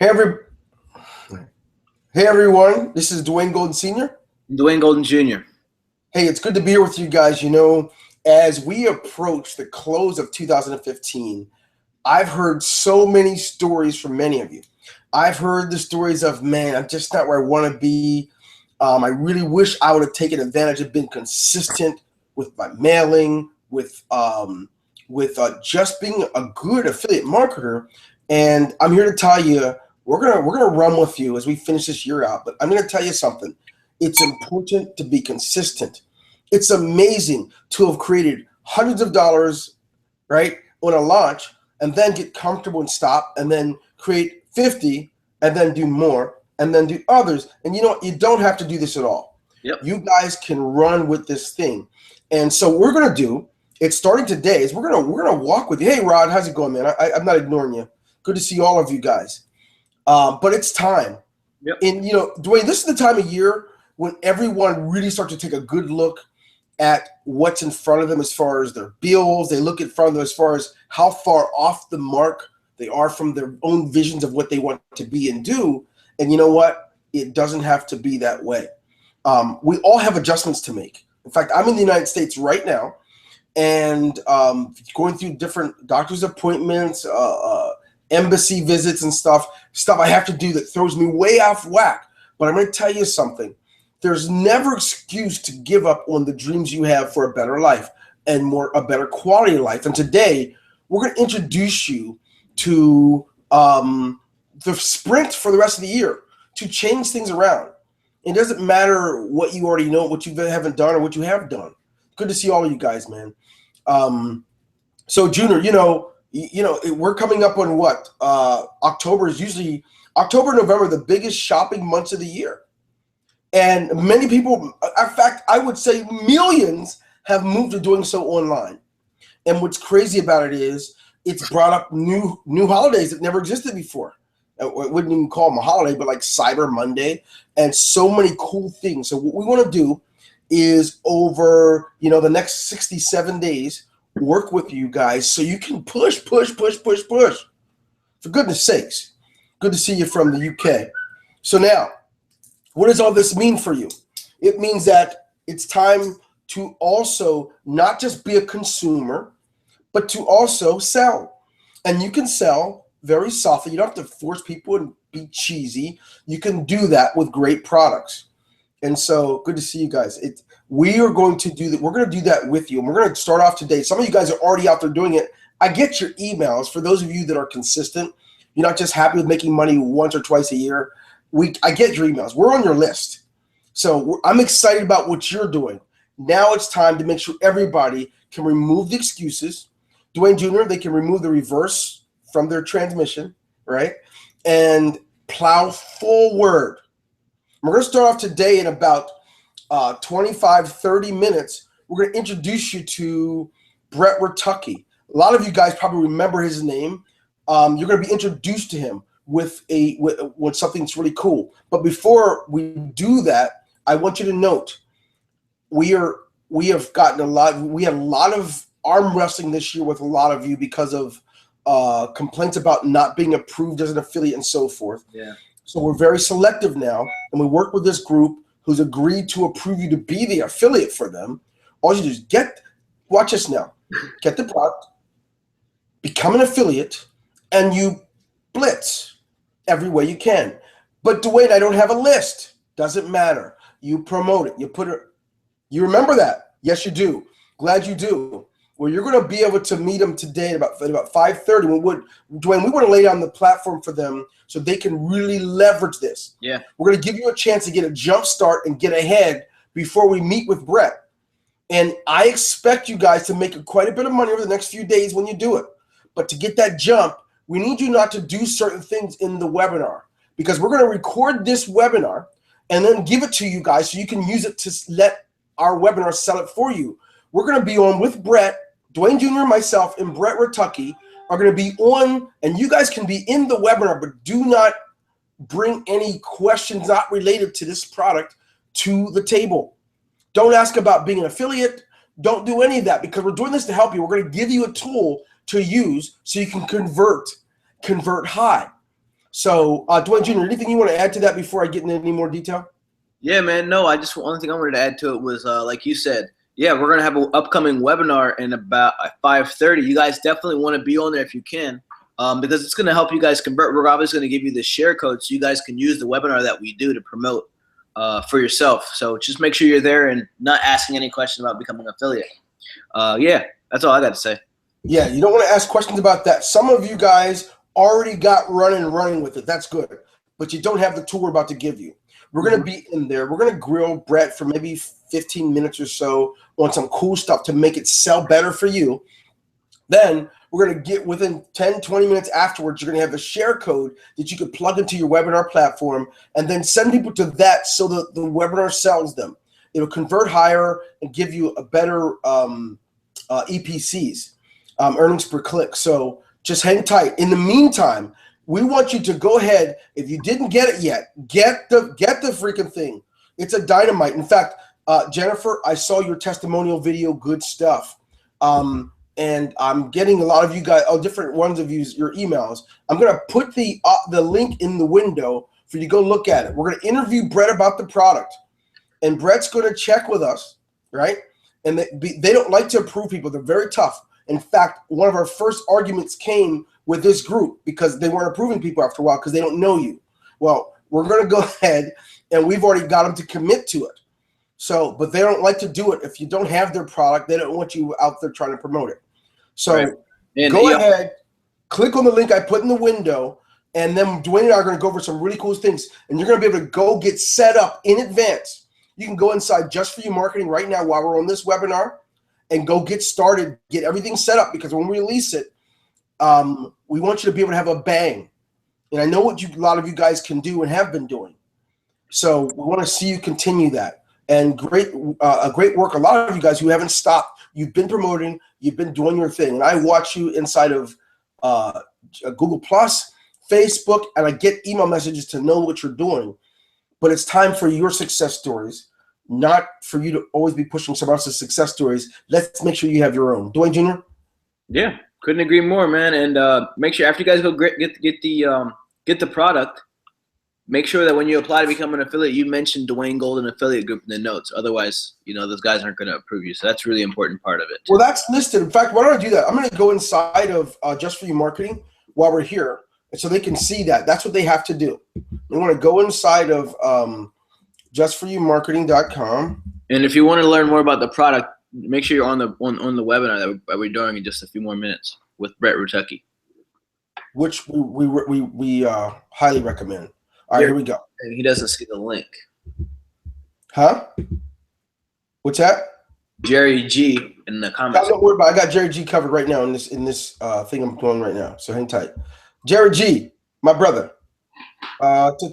Hey, hey everyone, this is Dwayne Golden Sr. Dwayne Golden Jr. Hey, it's good to be here with you guys. As we approach the close of 2015, I've heard so many stories from many of you. I've heard the stories of, man, I'm just not where I want to be. I really wish I would have taken advantage of being consistent with my mailing, with just being a good affiliate marketer. And I'm here to tell you, we're gonna run with you as we finish this year out. But I'm gonna tell you something. It's important to be consistent. It's amazing to have created hundreds of dollars, right, on a launch, and then get comfortable and stop, and then create 50, and then do more, and then do others. And you know what? You don't have to do this at all. Yep. You guys can run with this thing. And so we're gonna do. It's starting today. Is we're gonna walk with you. Hey Rod, how's it going, man? I'm not ignoring you. Good to see all of you guys. But it's time. Yep. And Dwayne, this is the time of year when everyone really starts to take a good look at what's in front of them as far as their bills. They look in front of them as far as how far off the mark they are from their own visions of what they want to be and do. And you know what? It doesn't have to be that way. We all have adjustments to make. In fact, I'm in the United States right now, and going through different doctor's appointments, embassy visits and stuff I have to do that throws me way off whack. But I'm going to tell you something. There's never excuse to give up on the dreams you have for a better life and a better quality of life. And today, we're going to introduce you to the sprint for the rest of the year to change things around. It doesn't matter what you already know, what you haven't done, or what you have done. Good to see all of you guys, man. So, Junior, we're coming up on what? October is usually October, November, the biggest shopping months of the year. And many people, in fact, I would say millions have moved to doing so online. And what's crazy about it is it's brought up new holidays that never existed before. I wouldn't even call them a holiday, but like Cyber Monday and so many cool things. So what we want to do is over, the next 67 days, work with you guys so you can push. For goodness sakes. Good to see you from the UK. So now, what does all this mean for you? It means that it's time to also not just be a consumer, but to also sell. And you can sell very softly. You don't have to force people and be cheesy. You can do that with great products. And so good to see you guys. We are going to do that. We're going to do that with you. And we're going to start off today. Some of you guys are already out there doing it. I get your emails. For those of you that are consistent, you're not just happy with making money once or twice a year. I get your emails. We're on your list. So I'm excited about what you're doing. Now it's time to make sure everybody can remove the excuses. Dwayne Jr., they can remove the reverse from their transmission, right? And plow forward. We're going to start off today in about 25, 30 minutes. We're going to introduce you to Brett Ratucki. A lot of you guys probably remember his name. You're going to be introduced to him with something that's really cool. But before we do that, I want you to note we had a lot of arm wrestling this year with a lot of you because of complaints about not being approved as an affiliate and so forth. Yeah. So we're very selective now, and we work with this group who's agreed to approve you to be the affiliate for them. All you do is watch this now, get the product, become an affiliate, and you blitz every way you can. But Dwayne, I don't have a list. Doesn't matter. You promote it. You put it. You remember that? Yes, you do. Glad you do. Well, you're going to be able to meet them today at about 5:30. Dwayne, we want to lay down the platform for them so they can really leverage this. Yeah. We're going to give you a chance to get a jump start and get ahead before we meet with Brett. And I expect you guys to make quite a bit of money over the next few days when you do it. But to get that jump, we need you not to do certain things in the webinar, because we're going to record this webinar and then give it to you guys so you can use it to let our webinar sell it for you. We're going to be on with Brett, Dwayne Jr., myself, and Brett Ratucki are going to be on, and you guys can be in the webinar, but do not bring any questions not related to this product to the table. Don't ask about being an affiliate. Don't do any of that, because we're doing this to help you. We're going to give you a tool to use so you can convert high. So, Dwayne Jr., anything you want to add to that before I get into any more detail? Yeah, man. No, only thing I wanted to add to it was like you said. Yeah, we're gonna have an upcoming webinar in about 5:30. You guys definitely want to be on there if you can, because it's gonna help you guys convert. We're obviously gonna give you the share code so you guys can use the webinar that we do to promote for yourself. So just make sure you're there and not asking any questions about becoming an affiliate. Yeah, that's all I got to say. Yeah, you don't want to ask questions about that. Some of you guys already got running with it. That's good. But you don't have the tool we're about to give you. We're going to be in there. We're going to grill Brett for maybe 15 minutes or so on some cool stuff to make it sell better for you. Then we're going to get within 10, 20 minutes afterwards, you're going to have a share code that you can plug into your webinar platform and then send people to that so that the webinar sells them. It'll convert higher and give you a better EPCs, earnings per click. So just hang tight. In the meantime, we want you to go ahead. If you didn't get it yet, get the freaking thing. It's a dynamite. In fact, Jennifer, I saw your testimonial video. Good stuff. And I'm getting a lot of you guys, different ones of you, your emails. I'm going to put the link in the window for you to go look at it. We're going to interview Brett about the product. And Brett's going to check with us, right? And they don't like to approve people. They're very tough. In fact, one of our first arguments came with this group because they weren't approving people after a while because they don't know you. Well, we're going to go ahead, and we've already got them to commit to it. So, but they don't like to do it. If you don't have their product, they don't want you out there trying to promote it. So right. Go ahead, click on the link I put in the window, and then Dwayne and I are going to go over some really cool things, and you're going to be able to go get set up in advance. You can go inside Just For You Marketing right now while we're on this webinar and go get started, get everything set up, because when we release it, we want you to be able to have a bang. And I know what a lot of you guys can do and have been doing. So we want to see you continue that. And great work. A lot of you guys who haven't stopped, you've been promoting, you've been doing your thing. And I watch you inside of Google+, Facebook, and I get email messages to know what you're doing. But it's time for your success stories, not for you to always be pushing someone else's success stories. Let's make sure you have your own. Dwayne Jr.? Yeah, couldn't agree more, man. And make sure after you guys go get the product, make sure that when you apply to become an affiliate, you mention Dwayne Golden Affiliate Group in the notes. Otherwise, those guys aren't going to approve you. So that's a really important part of it. Well, that's listed. In fact, why don't I do that? I'm going to go inside of Just For You Marketing while we're here, so they can see that. That's what they have to do. They want to go inside of justforyoumarketing.com. And if you want to learn more about the product, make sure you're on the webinar that we're doing in just a few more minutes with Brett Rutucky, which we highly recommend. All right, here we go. And he doesn't see the link. Huh? What's that? Jerry G in the comments. Don't worry about it. I got Jerry G covered right now in this thing I'm doing right now. So hang tight. Jerry G, my brother. Here we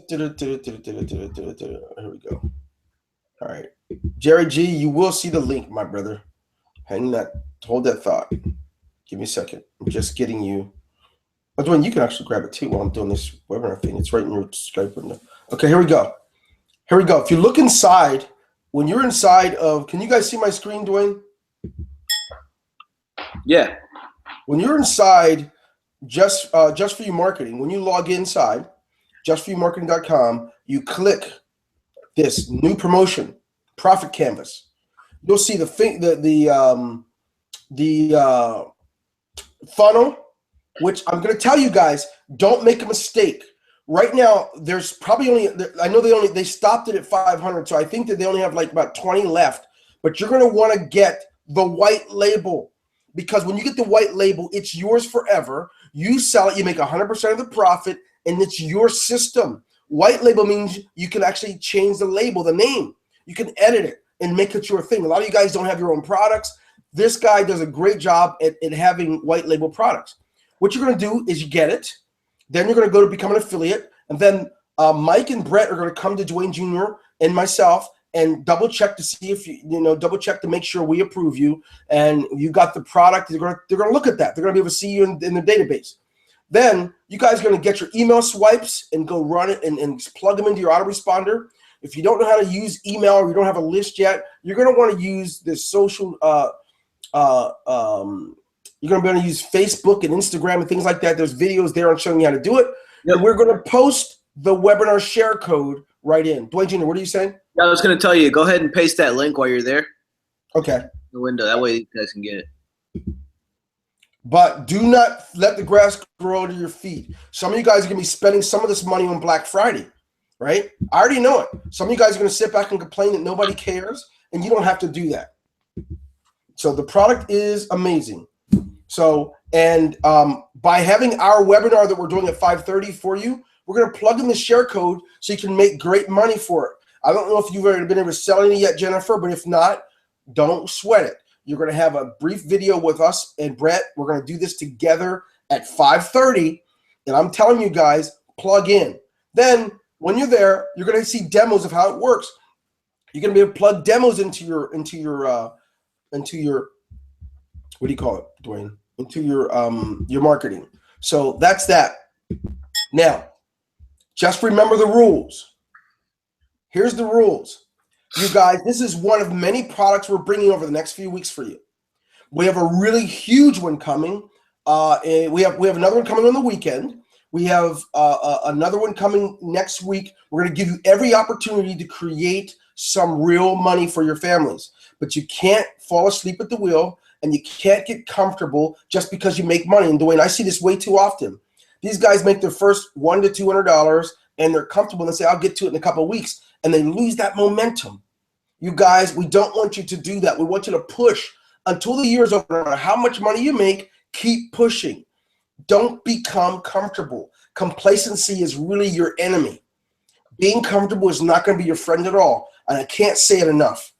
go. All right. Jerry G, you will see the link, my brother. Hold that thought. Give me a second. I'm just getting you. But Dwayne, you can actually grab it too while I'm doing this webinar thing. It's right in your Skype window. Okay, here we go. Here we go. If you look inside, when you're inside of, can you guys see my screen, Dwayne? Yeah. When you're inside Just For You Marketing, when you log inside justforyoumarketing.com, you click this new promotion, profit canvas. You'll see the funnel, which I'm going to tell you guys, don't make a mistake. Right now, there's probably only, I know they stopped it at 500, so I think that they only have like about 20 left. But you're going to want to get the white label, because when you get the white label, it's yours forever. You sell it, you make 100% of the profit, and it's your system. White label means you can actually change the label, the name. You can edit it and make it your thing. A lot of you guys don't have your own products. This guy does a great job at having white label products. What you're going to do is you get it. Then you're going to go to become an affiliate. And then Mike and Brett are going to come to Dwayne Jr. and myself and double check to see if double check to make sure we approve you and you got the product. They're going to look at that. They're going to be able to see you in the database. Then you guys are going to get your email swipes and go run it and plug them into your autoresponder. If you don't know how to use email or you don't have a list yet, you're going to want to use this social you're going to be able to use Facebook and Instagram and things like that. There's videos there on showing you how to do it. Yep. And we're going to post the webinar share code right in. Dwayne Jr., what are you saying? Yeah, I was going to tell you, go ahead and paste that link while you're there. Okay. The window. That way you guys can get it. But do not let the grass grow under your feet. Some of you guys are going to be spending some of this money on Black Friday, right? I already know it. Some of you guys are going to sit back and complain that nobody cares, and you don't have to do that. So the product is amazing. So, and by having our webinar that we're doing at 5:30 for you, we're going to plug in the share code so you can make great money for it. I don't know if you've already been able to sell any yet, Jennifer, but if not, don't sweat it. You're going to have a brief video with us and Brett. We're going to do this together at 5:30, and I'm telling you guys, plug in. Then when you're there, you're going to see demos of how it works. You're going to be able to plug demos into your what do you call it, Dwayne? Into your marketing. So that's that. Now, just remember the rules. Here's the rules. You guys, this is one of many products we're bringing over the next few weeks for you. We have a really huge one coming. And we have another one coming on the weekend. We have another one coming next week. We're going to give you every opportunity to create some real money for your families. But you can't fall asleep at the wheel, and you can't get comfortable just because you make money. And Dwayne, I see this way too often. These guys make their first $100 to $200, and they're comfortable, and they say, I'll get to it in a couple of weeks, and they lose that momentum. You guys, we don't want you to do that. We want you to push until the year is over. No matter how much money you make, keep pushing. Don't become comfortable. Complacency is really your enemy. Being comfortable is not going to be your friend at all, and I can't say it enough.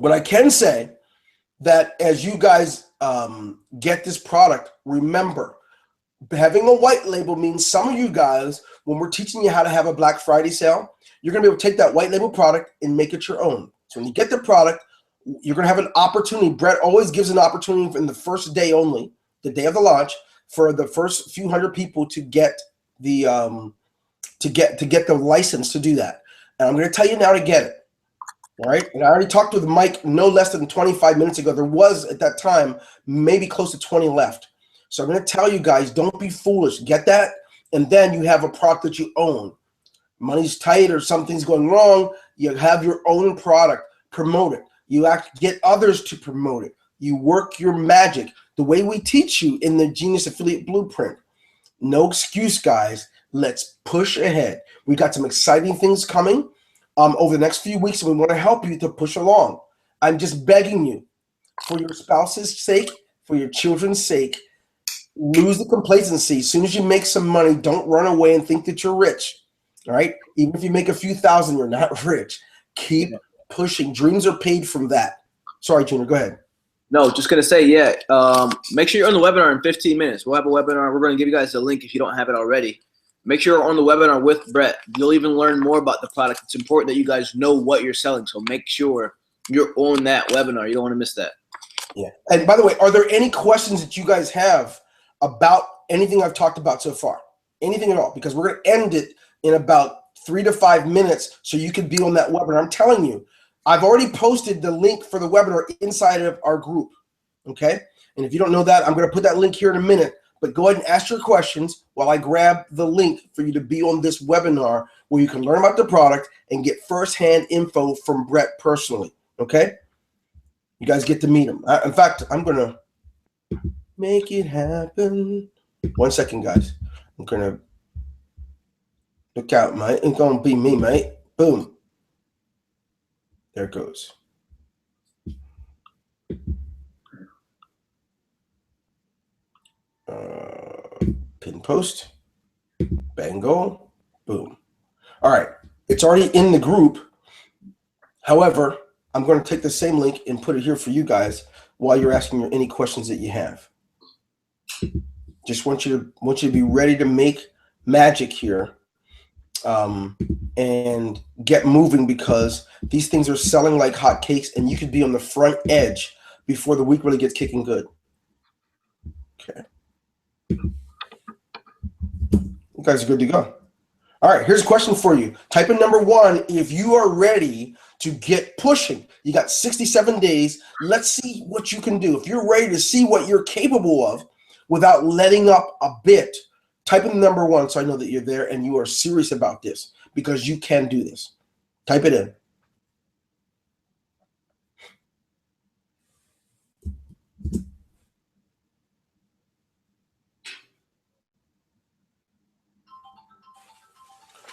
But I can say that as you guys get this product, remember, having a white label means some of you guys, when we're teaching you how to have a Black Friday sale, you're going to be able to take that white label product and make it your own. So when you get the product, you're going to have an opportunity. Brett always gives an opportunity in the first day only, the day of the launch, for the first few hundred people to get the license to do that. And I'm going to tell you now to get it. All right. And I already talked with Mike no less than 25 minutes ago. There was at that time maybe close to 20 left. So I'm going to tell you guys, don't be foolish. Get that, and then you have a product that you own. Money's tight or something's going wrong, you have your own product. Promote it. You get others to promote it. You work your magic the way we teach you in the Genius Affiliate Blueprint. No excuse, guys. Let's push ahead. We got some exciting things coming over the next few weeks, and we want to help you to push along. I'm just begging you, for your spouse's sake, for your children's sake, lose the complacency. As soon as you make some money, don't run away and think that you're rich. All right? Even if you make a few thousand, you're not rich. Keep pushing. Dreams are paid from that. Sorry, Junior, go ahead. No, just going to say, make sure you're on the webinar in 15 minutes. We'll have a webinar. We're going to give you guys a link if you don't have it already. Make sure you're on the webinar with Brett. You'll even learn more about the product. It's important that you guys know what you're selling, so make sure you're on that webinar. You don't want to miss that. Yeah. And by the way, are there any questions that you guys have about anything I've talked about so far? Anything at all? Because we're going to end it in about 3 to 5 minutes so you can be on that webinar. I'm telling you, I've already posted the link for the webinar inside of our group, okay? And if you don't know that, I'm going to put that link here in a minute. But go ahead and ask your questions while I grab the link for you to be on this webinar where you can learn about the product and get firsthand info from Brett personally, okay? You guys get to meet him. In fact, I'm going to make it happen. 1 second, guys. I'm going to look out, mate. It's going to be me, mate. Boom. There it goes. Pin post, bango, boom. All right, it's already in the group. However, I'm going to take the same link and put it here for you guys while you're asking any questions that you have. Just want you to be ready to make magic here and get moving, because these things are selling like hotcakes, and you could be on the front edge before the week really gets kicking good. Okay. You guys are good to go. All right, here's a question for you. Type in number 1 if you are ready to get pushing. You got 67 days. Let's see what you can do. If you're ready to see what you're capable of, without letting up a bit, type in the number 1 so I know that you're there and you are serious about this, because you can do this. Type it in.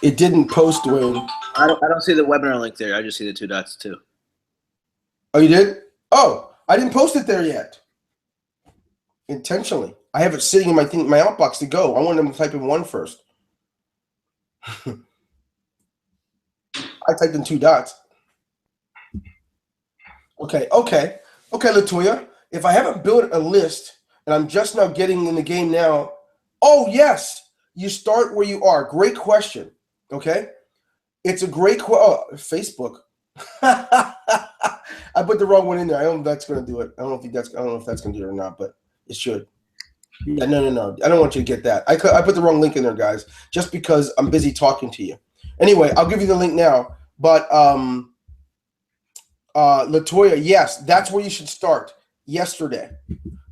It didn't post, Dwayne. I don't see the webinar link there. I just see the 2 dots too. Oh, you did? Oh, I didn't post it there yet. Intentionally. I have it sitting in my outbox to go. I want them to type in 1 first. I typed in 2 dots. Okay, Latoya. If I haven't built a list and I'm just now getting in the game now, oh yes, you start where you are. Great question. Okay, it's a great Facebook. I put the wrong one in there. I don't know if that's going to do it. I don't know if that's going to do it or not, but it should. Yeah, no. I don't want you to get that. I put the wrong link in there, guys, just because I'm busy talking to you. Anyway, I'll give you the link now. But Latoya, yes, that's where you should start. Yesterday,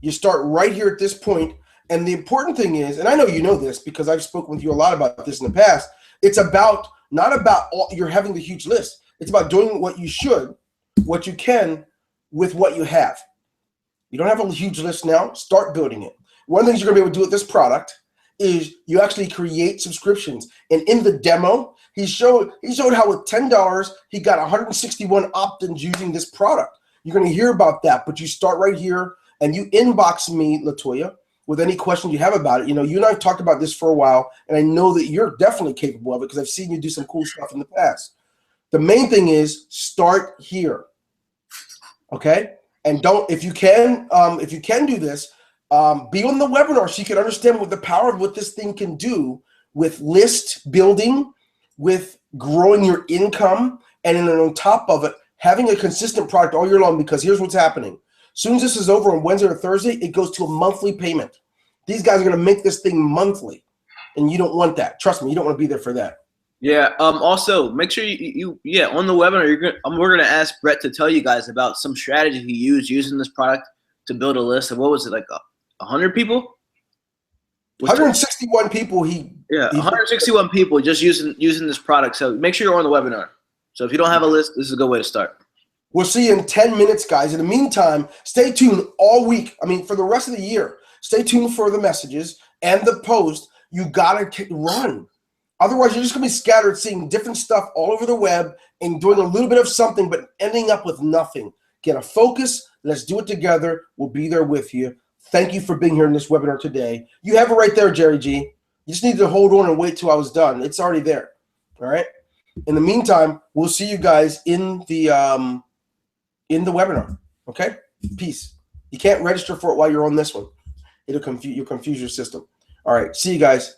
you start right here at this point. And the important thing is, and I know you know this because I've spoken with you a lot about this in the past. It's about not about you're having the huge list. It's about doing what you should, what you can, with what you have. You don't have a huge list now. Start building it. One of the things you're going to be able to do with this product is you actually create subscriptions. And in the demo, he showed how with $10 he got 161 opt-ins using this product. You're going to hear about that, but you start right here and you inbox me, Latoya, with any questions you have about it. You know, you and I have talked about this for a while, and I know that you're definitely capable of it because I've seen you do some cool stuff in the past. The main thing is start here, okay? And don't, if you can do this, be on the webinar so you can understand what the power of what this thing can do with list building, with growing your income, and then on top of it, having a consistent product all year long. Because here's what's happening. As soon as this is over on Wednesday or Thursday, it goes to a monthly payment. These guys are going to make this thing monthly, and you don't want that. Trust me, you don't want to be there for that. Yeah. Also, make sure you on the webinar, we're going to ask Brett to tell you guys about some strategy he used using this product to build a list of, what was it, like 100 people? 161 people. 161 people just using this product. So make sure you're on the webinar. So if you don't have a list, this is a good way to start. We'll see you in 10 minutes, guys. In the meantime, stay tuned all week. I mean, for the rest of the year, stay tuned for the messages and the post. You got to run. Otherwise, you're just going to be scattered, seeing different stuff all over the web and doing a little bit of something, but ending up with nothing. Get a focus. Let's do it together. We'll be there with you. Thank you for being here in this webinar today. You have it right there, Jerry G. You just need to hold on and wait till I was done. It's already there. All right? In the meantime, we'll see you guys in the webinar. Okay? Peace. You can't register for it while you're on this one. You'll confuse your system. All right. See you guys.